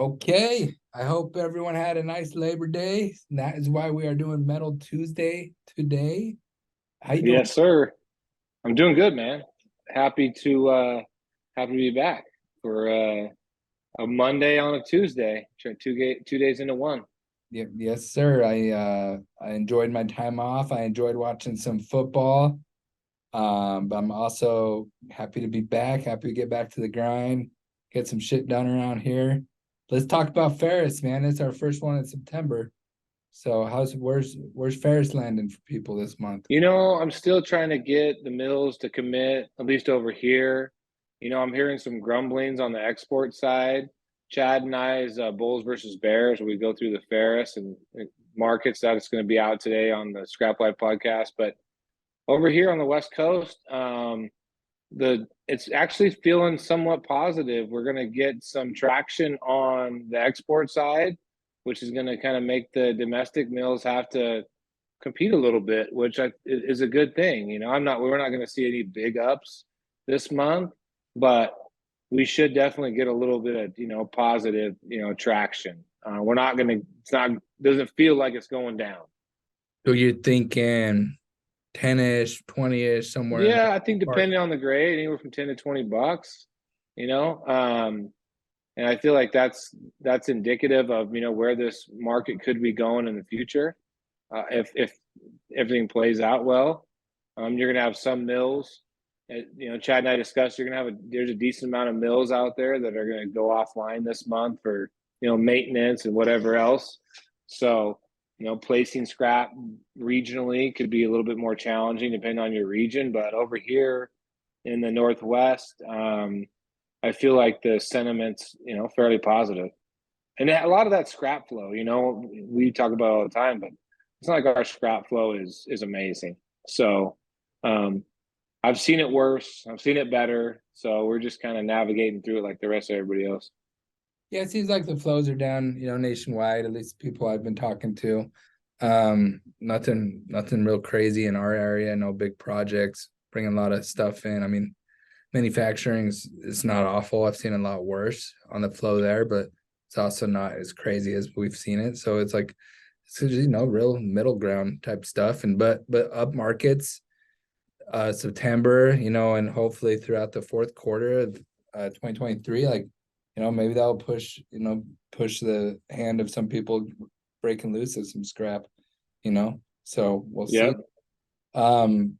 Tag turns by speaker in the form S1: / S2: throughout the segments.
S1: Okay, I hope everyone had a nice Labor Day. That is why we are doing Metal Tuesday today. How you doing?
S2: Yes, sir. I'm doing good, man. Happy to happy to be back for a Monday on a Tuesday. Turn 2 days into one.
S1: Yes, sir. I enjoyed my time off. I enjoyed watching some football. But I'm also happy to be back, happy to get back to the grind, get some shit done around here. Let's talk about Ferris, man. It's our first one in September. So where's Ferris landing for people this month?
S2: I'm still trying to get the mills to commit, at least over here. I'm hearing some grumblings on the export side. Chad and I's Bulls versus Bears, where we go through the Ferris and markets. That's going to be out today on the Scrap Life podcast. But over here on the West Coast, it's actually feeling somewhat positive. We're going to get some traction on the export side, which is going to kind of make the domestic mills have to compete a little bit, which is a good thing. We're not going to see any big ups this month, but we should definitely get a little bit of positive traction. We're not going to. It's not doesn't feel like it's going down.
S1: So you're thinking 10-ish, 20-ish, somewhere in
S2: Yeah, I think
S1: there.
S2: depending on the grade, anywhere from 10 to 20 bucks. You know, um, and I feel like that's indicative of where this market could be going in the future. If everything plays out well, you're going to have some mills. Chad and I discussed there's a decent amount of mills out there that are going to go offline this month for maintenance and whatever else. So placing scrap regionally could be a little bit more challenging depending on your region. But over here in the Northwest, I feel like the sentiment's fairly positive, and a lot of that scrap flow. We talk about it all the time, but it's not like our scrap flow is amazing. So I've seen it worse. I've seen it better. So we're just kind of navigating through it like the rest of everybody else.
S1: Yeah, it seems like the flows are down, nationwide, at least people I've been talking to. Nothing real crazy in our area, no big projects, bringing a lot of stuff in. I mean, manufacturing is not awful. I've seen a lot worse on the flow there, but it's also not as crazy as we've seen it. So it's like it's just, real middle ground type stuff. And but up markets, September, and hopefully throughout the fourth quarter of 2023, like, maybe that'll push the hand of some people breaking loose of some scrap. So we'll see.
S2: Yep.
S1: Um,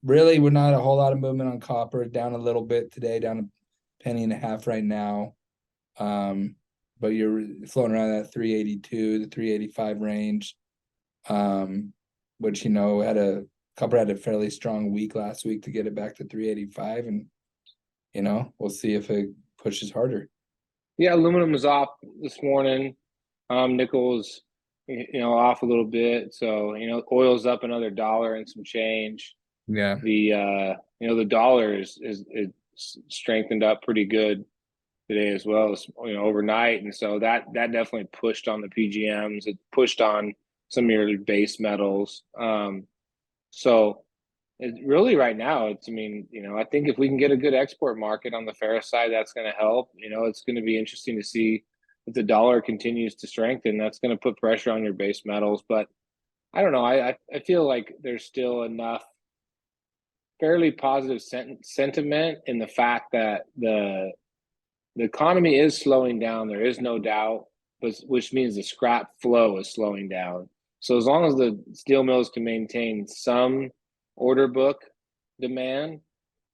S1: Really, we're not a whole lot of movement on copper, down a little bit today, down a penny and a half right now. But you're floating around that 382 to 385 range. Which copper had a fairly strong week last week to get it back to 385, and we'll see if it pushes harder.
S2: Yeah, aluminum was off this morning. Nickel's off a little bit. So oil's up another dollar and some change.
S1: Yeah.
S2: The dollar is strengthened up pretty good today as well as overnight, and so that definitely pushed on the PGMs. It pushed on some of your base metals. So it really right now, I think if we can get a good export market on the ferrous side, that's going to help. It's going to be interesting to see if the dollar continues to strengthen. That's going to put pressure on your base metals, but I don't know. I feel like there's still enough fairly positive sentiment in the fact that the economy is slowing down. There is no doubt, but which means the scrap flow is slowing down. So as long as the steel mills can maintain some order book demand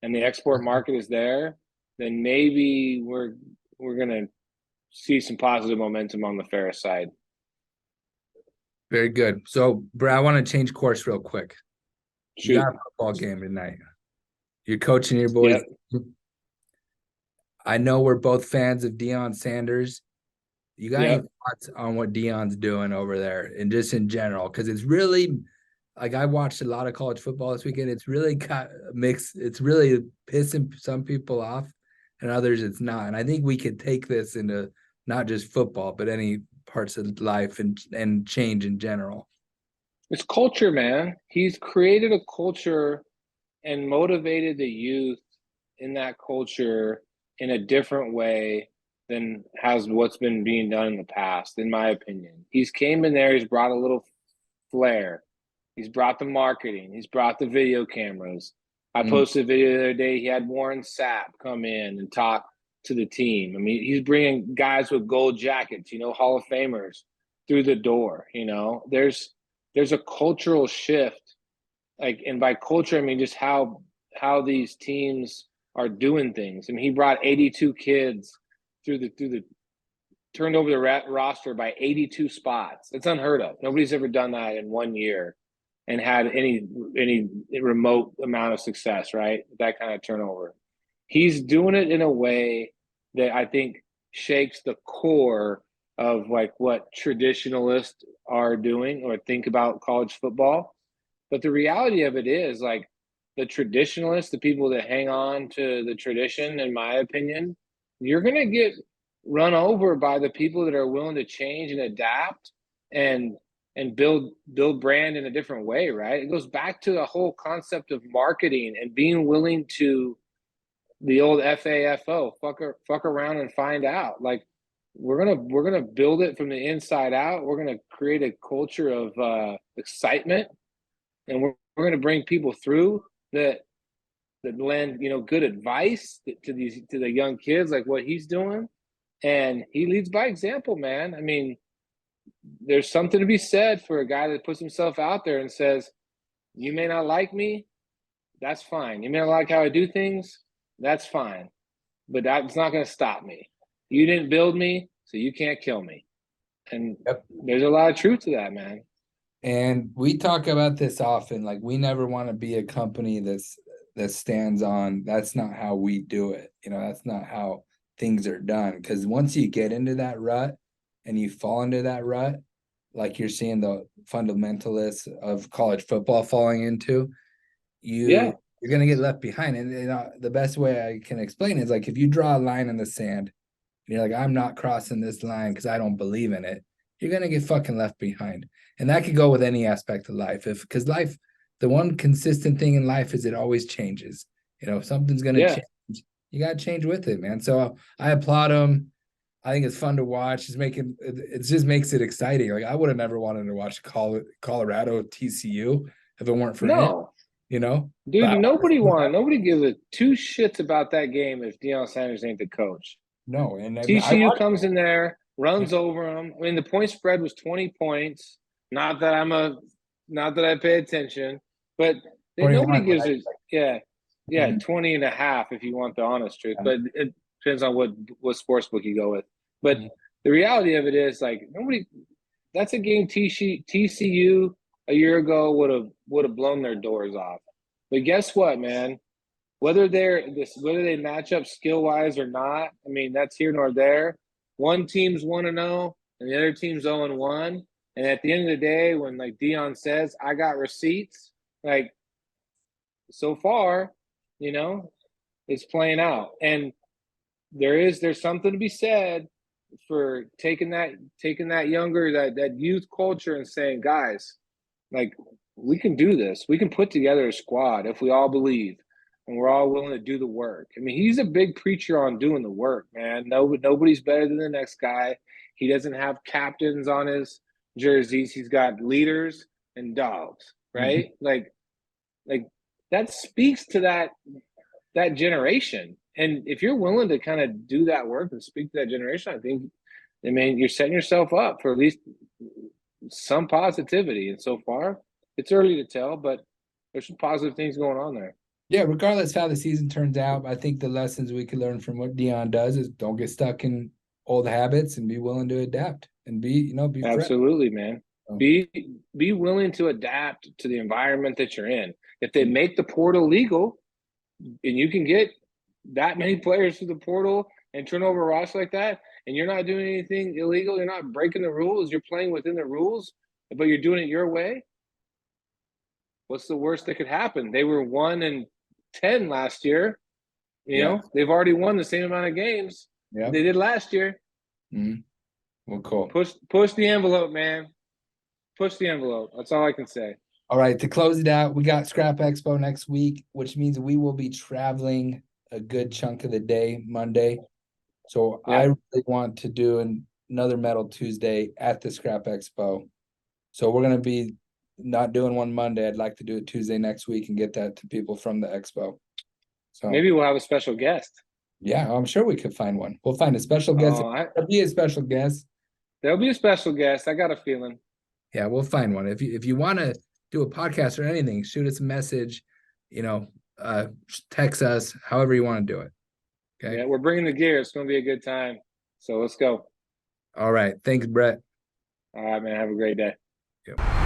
S2: and the export market is there, then maybe we're gonna see some positive momentum on the ferrous side.
S1: Very good. So, Brad, I want to change course real quick. You
S2: Shoot.
S1: got a football game tonight. You're coaching your boys.
S2: Yep.
S1: I know we're both fans of Deion Sanders. You got any
S2: Yep.
S1: thoughts on what Deion's doing over there and just in general? Because it's really like I watched a lot of college football this weekend. It's really got mixed. It's really pissing some people off and others it's not. And I think we could take this into not just football, but any parts of life and change in general.
S2: It's culture, man. He's created a culture and motivated the youth in that culture in a different way than has what's been being done in the past, in my opinion. He's came in there, he's brought a little flair. He's brought the marketing, he's brought the video cameras. I
S1: Mm,
S2: posted a video the other day. He had Warren Sapp come in and talk to the team. I mean, he's bringing guys with gold jackets, Hall of Famers through the door. There's a cultural shift, like, and by culture, I mean just how these teams are doing things. I mean, he brought 82 kids through the turned over the roster by 82 spots. It's unheard of. Nobody's ever done that in 1 year and had any remote amount of success, right? That kind of turnover. He's doing it in a way that I think shakes the core of like what traditionalists are doing or think about college football. But the reality of it is, like, the traditionalists, the people that hang on to the tradition, in my opinion, you're going to get run over by the people that are willing to change and adapt and build brand in a different way, right? It goes back to the whole concept of marketing and being willing to the old FAFO, fuck around and find out. Like, we're gonna build it from the inside out. We're gonna create a culture of excitement, and we're going to bring people through that lend good advice to the young kids, like what he's doing. And he leads by example, man. I mean, there's something to be said for a guy that puts himself out there and says, you may not like me, that's fine. You may not like how I do things, that's fine, but that's not going to stop me. You didn't build me, so you can't kill me. And
S1: yep.
S2: there's a lot of truth to that, man.
S1: And we talk about this often. Like, we never want to be a company that stands on, that's not how we do it. That's not how things are done. Because once you get into that rut and you fall into that rut, like you're seeing the fundamentalists of college football falling into,
S2: Yeah,
S1: you're gonna get left behind. And the best way I can explain it is, like, if you draw a line in the sand and you're like, I'm not crossing this line because I don't believe in it, you're gonna get fucking left behind. And that could go with any aspect of life. Because life, the one consistent thing in life is it always changes. If something's gonna
S2: yeah.
S1: change, you gotta change with it, man. So I applaud him. I think it's fun to watch. It just makes it exciting. Like, I would have never wanted to watch Colorado TCU if it weren't for him,
S2: No,
S1: you know. But
S2: dude,
S1: I want to see what happens.
S2: nobody gives a two shits about that game if Deion Sanders ain't the coach.
S1: No, and I
S2: TCU
S1: watched
S2: comes in there,
S1: it.
S2: runs over them. I mean, the point spread was 20 points. Not that not that I pay attention, but nobody
S1: 21,
S2: gives
S1: right?
S2: it. Yeah, yeah,
S1: Mhm.
S2: 20 and a half if you want the honest truth.
S1: Yeah.
S2: But it depends on what sports book you go with. But
S1: Mhm.
S2: the reality of it is, like, nobody. That's a game TCU a year ago would have blown their doors off. But guess what, man? Whether they match up skill wise or not, I mean, that's here nor there. One team's 1-0 and the other team's 0-1. And at the end of the day, when, like, Deion says, I got receipts, like, so far, you know, it's playing out. And there's something to be said for taking that younger, that youth culture and saying, guys, like, we can do this. We can put together a squad if we all believe and we're all willing to do the work. I mean, he's a big preacher on doing the work, man. Nobody's better than the next guy. He doesn't have captains on his jerseys. He's got leaders and dogs,
S1: Mhm.
S2: right? Like that speaks to that generation. And if you're willing to kind of do that work and speak to that generation, I mean, you're setting yourself up for at least some positivity. And so far, it's early to tell, but there's some positive things going on there.
S1: Yeah, regardless how the season turns out, I think the lessons we can learn from what Dion does is don't get stuck in old habits and be willing to adapt and be fresh.
S2: Absolutely, man.
S1: So,
S2: Be willing to adapt to the environment that you're in. If they make the portal legal and you can get that many players through the portal and turn over a roster like that, and you're not doing anything illegal, you're not breaking the rules, you're playing within the rules, but you're doing it your way, what's the worst that could happen? They were 1-10 last year.
S1: yeah,
S2: They've already won the same amount of games that
S1: yeah.
S2: they did last year.
S1: Mhm. Well, cool.
S2: Push the envelope, man. Push the envelope. That's all I can say.
S1: All right, to close it out, we got Scrap Expo next week, which means we will be traveling a good chunk of the day, Monday. So I
S2: Yeah.
S1: really want to do another Metal Tuesday at the Scrap Expo. So we're gonna be not doing one Monday. I'd like to do it Tuesday next week and get that to people from the expo. So
S2: Maybe we'll have a special guest.
S1: yeah, I'm sure we could find one. We'll find a special guest.
S2: Oh,
S1: There'll be a special guest.
S2: there'll be a special guest. I got a feeling.
S1: Yeah, we'll find one. If you want to do a podcast or anything, shoot us a message, you know, text us, however you want to do it. Okay.
S2: Yeah, we're bringing the gear. It's going to be a good time. So let's go.
S1: All right. Thanks, Brett.
S2: All right, man. Have a great day.
S1: Yep.